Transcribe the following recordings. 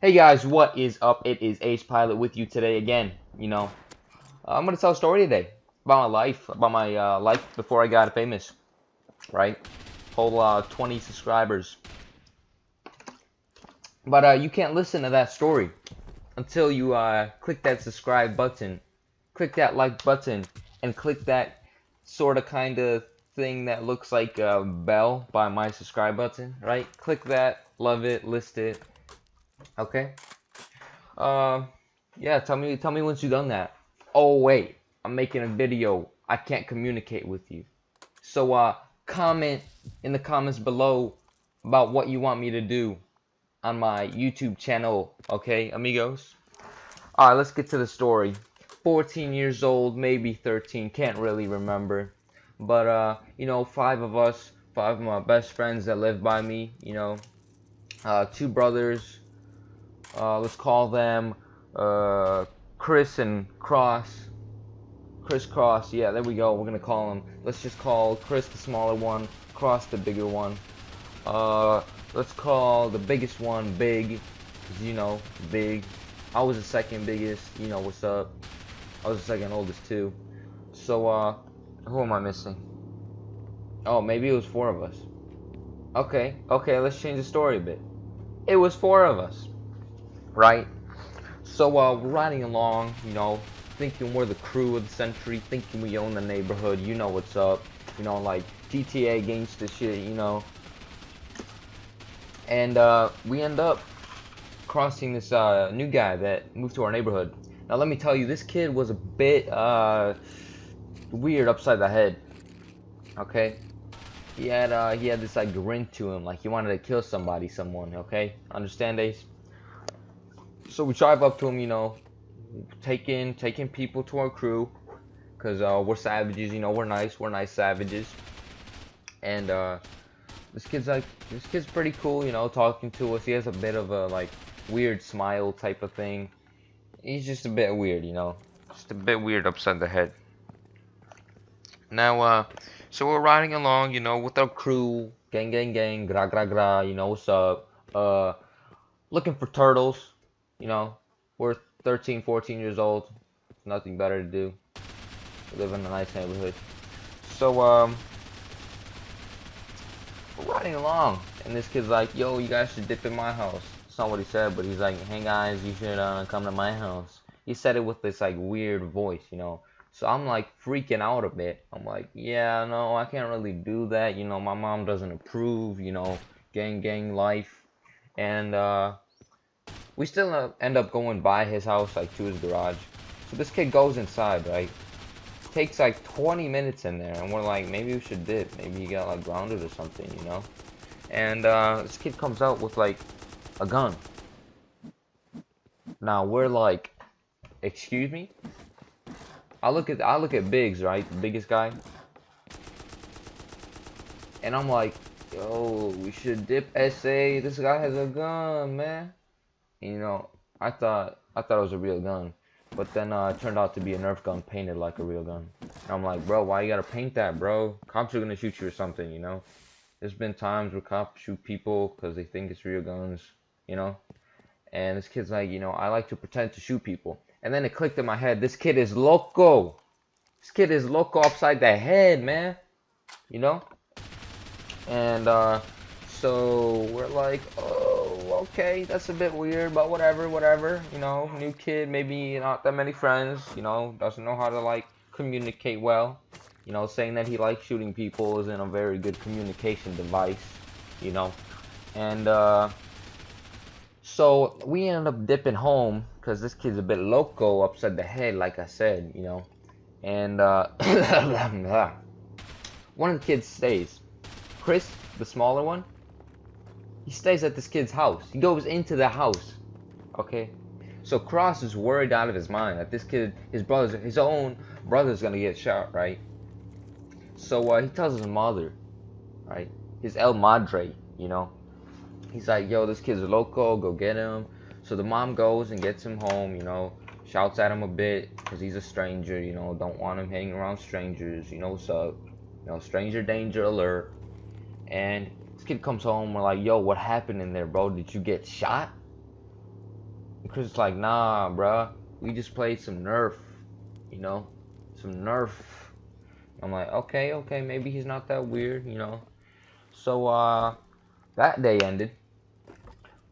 Hey guys, what is up? It is Ace Pilot with you today again. I'm gonna tell a story today about my life before I got famous, right? Whole 20 subscribers. But you can't listen to that story until you click that subscribe button, click that like button, and click that sort of kind of thing that looks like a bell by my subscribe button, right? Click that, love it, list it. Okay. Uh, yeah. Tell me once you've done that. Oh wait, I'm making a video. I can't communicate with you. So comment in the comments below about what you want me to do on my YouTube channel. Okay, amigos. All right, let's get to the story. 14 years old, maybe 13, can't really remember. But five of us, five of my best friends that live by me. Two brothers. Let's call them Chris and Cross. Chris Cross, yeah, there we go. We're gonna call him. Let's just call Chris the smaller one, Cross the bigger one. Let's call the biggest one Big, cause Big. I was the second biggest. You know what's up. I was the second oldest too. So who am I missing? Oh, maybe it was four of us. Okay, let's change the story a bit. It was four of us. Right? So we're riding along, thinking we're the crew of the century, thinking we own the neighborhood, you know what's up, like GTA gangsta shit, And we end up crossing this new guy that moved to our neighborhood. Now let me tell you, this kid was a bit weird upside the head. Okay? He had this like grin to him, like he wanted to kill someone, okay? Understand, Ace? So we drive up to him, taking people to our crew, cause we're savages, we're nice savages. And this kid's pretty cool, talking to us. He has a bit of a like weird smile type of thing. He's just a bit weird, just a bit weird upside the head. Now so we're riding along, with our crew, gang, gra gra gra, what's up? Looking for turtles. We're 13, 14 years old. Nothing better to do. We live in a nice neighborhood. So, we're riding along. And this kid's like, yo, you guys should dip in my house. That's not what he said, but he's like, hey guys, you should come to my house. He said it with this like weird voice, So I'm like freaking out a bit. I'm like, yeah, no, I can't really do that. My mom doesn't approve, gang life. And, we still end up going by his house, like to his garage. So this kid goes inside, right? Takes like 20 minutes in there, and we're like, maybe we should dip. Maybe he got like grounded or something, And this kid comes out with like a gun. Now we're like, excuse me? I look at Biggs, right? The biggest guy. And I'm like, yo, we should dip SA. This guy has a gun, man. I thought it was a real gun, but then it turned out to be a Nerf gun painted like a real gun. And I'm like, bro, why you gotta paint that, bro? Cops are gonna shoot you or something, There's been times where cops shoot people because they think it's real guns, And this kid's like, I like to pretend to shoot people. And then it clicked in my head, this kid is loco. This kid is loco upside the head, man. And so we're like, oh, okay, that's a bit weird, but whatever, new kid, maybe not that many friends, doesn't know how to like communicate well, saying that he likes shooting people isn't a very good communication device, and so we end up dipping home because this kid's a bit loco upside the head, like I said, and one of the kids stays. Chris, the smaller one, he stays at this kid's house. He goes into the house. Okay? So Cross is worried out of his mind that this kid, his own brother's gonna get shot, right? So he tells his mother, right? His El Madre, He's like, yo, this kid's loco, go get him. So the mom goes and gets him home, shouts at him a bit because he's a stranger, don't want him hanging around strangers, what's up. You know, stranger danger alert. And this kid comes home. We're like, yo, what happened in there, bro? Did you get shot? And Chris is like, nah, bruh. We just played some Nerf. You know, some Nerf. I'm like, okay, okay, maybe he's not that weird, you know. So, that day ended.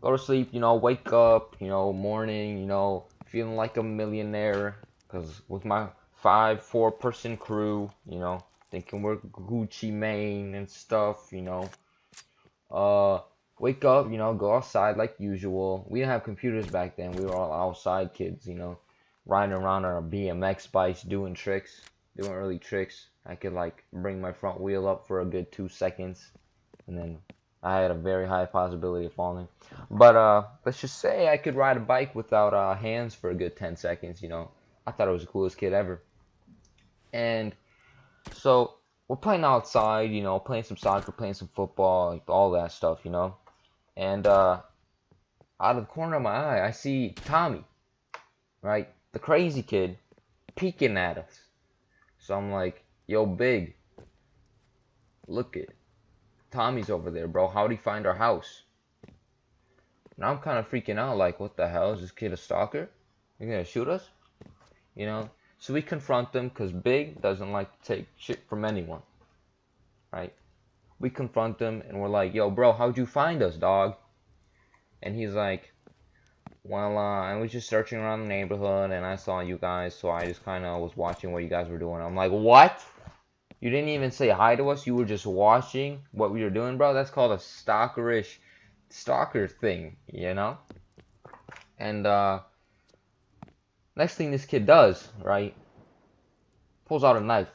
Go to sleep, you know, wake up, you know, morning, you know, feeling like a millionaire. Because with my 4-person crew, you know, thinking we're Gucci Mane and stuff, you know. Uh, Wake up, you know, go outside like usual. We didn't have computers back then. We were all outside kids, you know, riding around on our BMX bikes, doing tricks, doing early tricks. I could like bring my front wheel up for a good 2 seconds, and then I had a very high possibility of falling. But let's just say I could ride a bike without hands for a good 10 seconds. You know, I thought I was the coolest kid ever. And so we're playing outside, you know, playing some soccer, playing some football, like all that stuff, you know. And out of the corner of my eye, I see Tommy, right, the crazy kid, peeking at us. So I'm like, yo, big, look it. Tommy's over there, bro. How'd he find our house? Now I'm kind of freaking out, like, what the hell? Is this kid a stalker? You gonna shoot us? You know? So we confront him, because Big doesn't like to take shit from anyone, right? We confront him, and we're like, yo, bro, how'd you find us, dog? And he's like, well, I was just searching around the neighborhood, and I saw you guys, so I just kind of was watching what you guys were doing. I'm like, what? You didn't even say hi to us? You were just watching what we were doing, bro? That's called a stalker thing, you know? And next thing this kid does, right, pulls out a knife.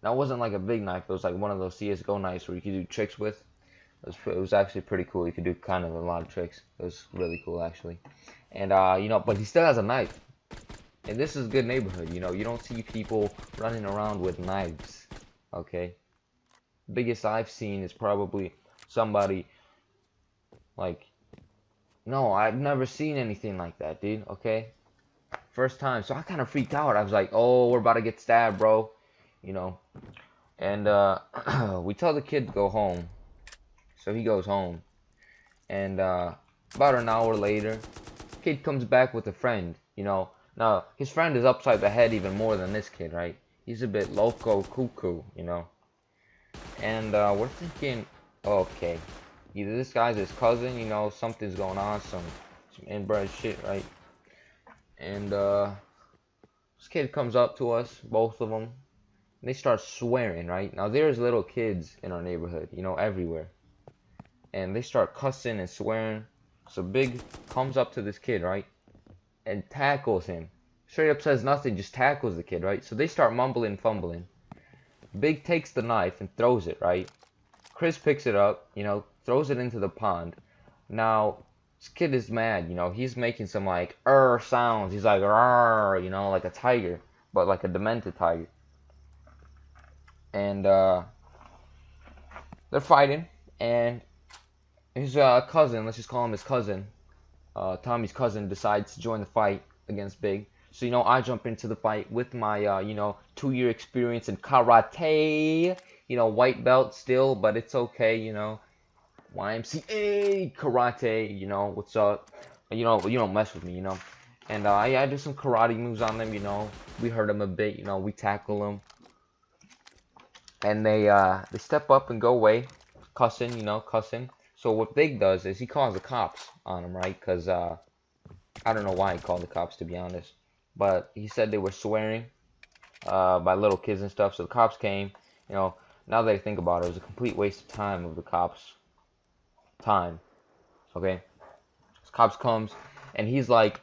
Now it wasn't like a big knife, it was like one of those CSGO knives where you could do tricks with. It was actually pretty cool. You could do kind of a lot of tricks. It was really cool actually. And you know, but he still has a knife. And this is a good neighborhood, you know. You don't see people running around with knives. Okay? Biggest I've seen is probably somebody like, no, I've never seen anything like that, dude. Okay? First time. So I kind of freaked out. I was like, oh, we're about to get stabbed, bro. You know. And we tell the kid to go home. So he goes home. And about an hour later, kid comes back with a friend, you know. Now, his friend is upside the head even more than this kid, right? He's a bit loco cuckoo, you know. And we're thinking, okay, either this guy's his cousin, you know, something's going on, some inbred shit, right? And this kid comes up to us, both of them, and they start swearing, right? Now, there's little kids in our neighborhood, you know, everywhere. And they start cussing and swearing. So Big comes up to this kid, right? And tackles him. Straight up says nothing, just tackles the kid, right? So they start mumbling, fumbling. Big takes the knife and throws it, right? Chris picks it up, you know, throws it into the pond. Now, this kid is mad, you know, he's making some like sounds. He's like you know, like a tiger, but like a demented tiger. And they're fighting, and his cousin, let's just call him his cousin, Tommy's cousin, decides to join the fight against Big. So, you know, I jump into the fight with my, you know, 2-year experience in karate. You know, white belt still, but it's okay, you know. YMCA karate, you know, what's up? You know, you don't mess with me, you know. And I do some karate moves on them, you know. We hurt them a bit, you know. We tackle them. And they step up and go away, cussing, you know, cussing. So what Big does is he calls the cops on him, right? Because I don't know why he called the cops, to be honest. But he said they were swearing by little kids and stuff. So the cops came. You know, now that I think about it, it was a complete waste of time of the cops' time. Okay? So cops comes, and he's like,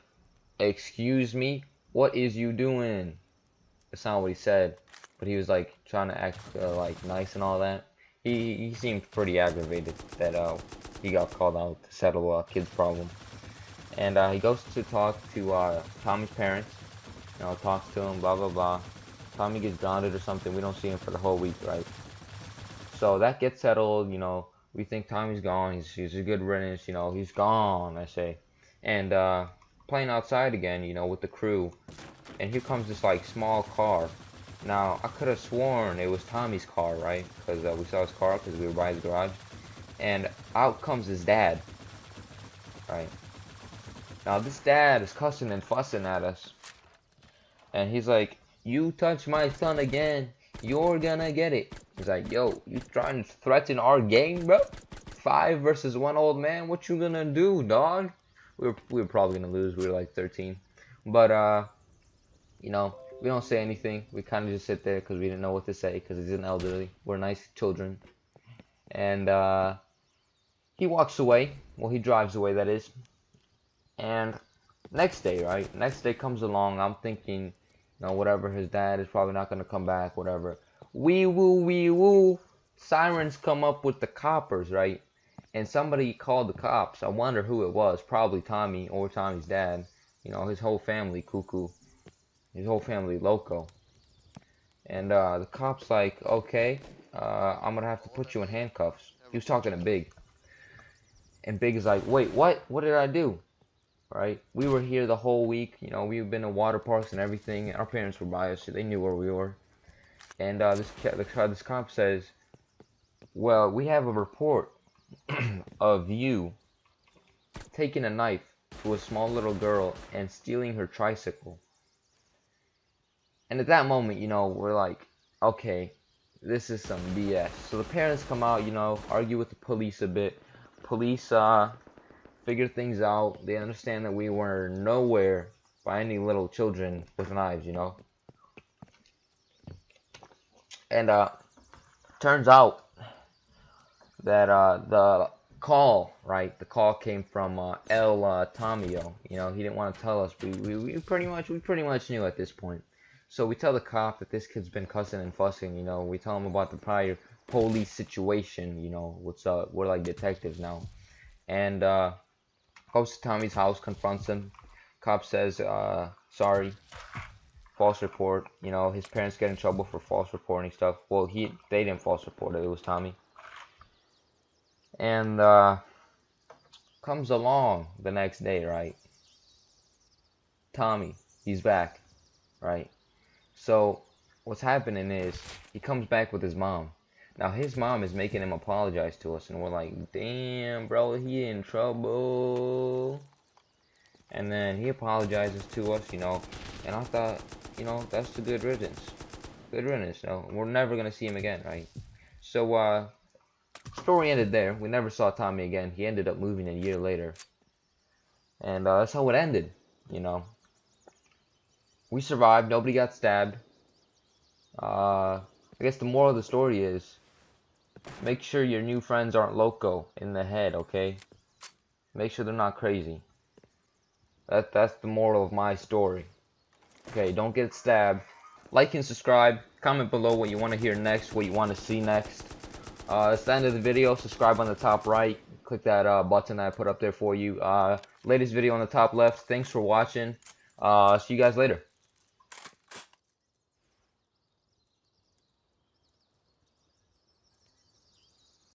excuse me, what is you doing? That's not what he said. But he was like trying to act like nice and all that. He seemed pretty aggravated that he got called out to settle a kid's problem. And he goes to talk to Tommy's parents. You know, talks to him, blah, blah, blah. Tommy gets grounded or something. We don't see him for the whole week, right? So that gets settled, you know. We think Tommy's gone. He's a good riddance, you know. He's gone, I say. And playing outside again, you know, with the crew. And here comes this, like, small car. Now, I could have sworn it was Tommy's car, right? Because we saw his car because we were by his garage. And out comes his dad, right? Now, this dad is cussing and fussing at us. And he's like, you touch my son again, you're gonna get it. He's like, yo, you trying to threaten our game, bro? 5 versus 1 old man, what you gonna do, dog? We were probably gonna lose, we were like 13. But, you know, we don't say anything. We kind of just sit there because we didn't know what to say because he's an elderly. We're nice children. And he walks away. Well, he drives away, that is. And next day, right? Next day comes along. I'm thinking, you know, whatever, his dad is probably not going to come back, whatever. Wee woo, wee woo. Sirens come up with the coppers, right? And somebody called the cops. I wonder who it was. Probably Tommy or Tommy's dad. You know, his whole family cuckoo. His whole family loco. And the cop's like, okay, I'm gonna have to put you in handcuffs. He was talking to Big. And Big is like, wait, what? What did I do? Right? We were here the whole week. You know, we've been to water parks and everything. Our parents were by us, so they knew where we were. And this cop says, well, we have a report of you taking a knife to a small little girl and stealing her tricycle. And at that moment, you know, we're like, okay, this is some BS. So the parents come out, you know, argue with the police a bit. Police figure things out. They understand that we were nowhere by any little children with knives, you know. And turns out that the call, right? The call came from El Tomio. You know, he didn't want to tell us. We pretty much knew at this point. So we tell the cop that this kid's been cussing and fussing, you know. We tell him about the prior police situation, you know, what's up. We're like detectives now. And goes to Tommy's house, confronts him. Cop says, sorry, false report. You know, his parents get in trouble for false reporting stuff. Well, they didn't false report it, it was Tommy. And comes along the next day, right? Tommy, he's back, right? So what's happening is he comes back with his mom. Now his mom is making him apologize to us, and we're like, damn, bro, he in trouble. And then he apologizes to us, you know, and I thought, you know, that's the good riddance. Good riddance, you know. We're never gonna see him again, right? So story ended there. We never saw Tommy again. He ended up moving a year later. And that's how it ended, you know. We survived. Nobody got stabbed. I guess the moral of the story is, make sure your new friends aren't loco in the head, okay? Make sure they're not crazy. That's the moral of my story. Okay, don't get stabbed. Like and subscribe. Comment below what you want to hear next, what you want to see next. That's the end of the video. Subscribe on the top right. Click that button that I put up there for you. Latest video on the top left. Thanks for watching. See you guys later.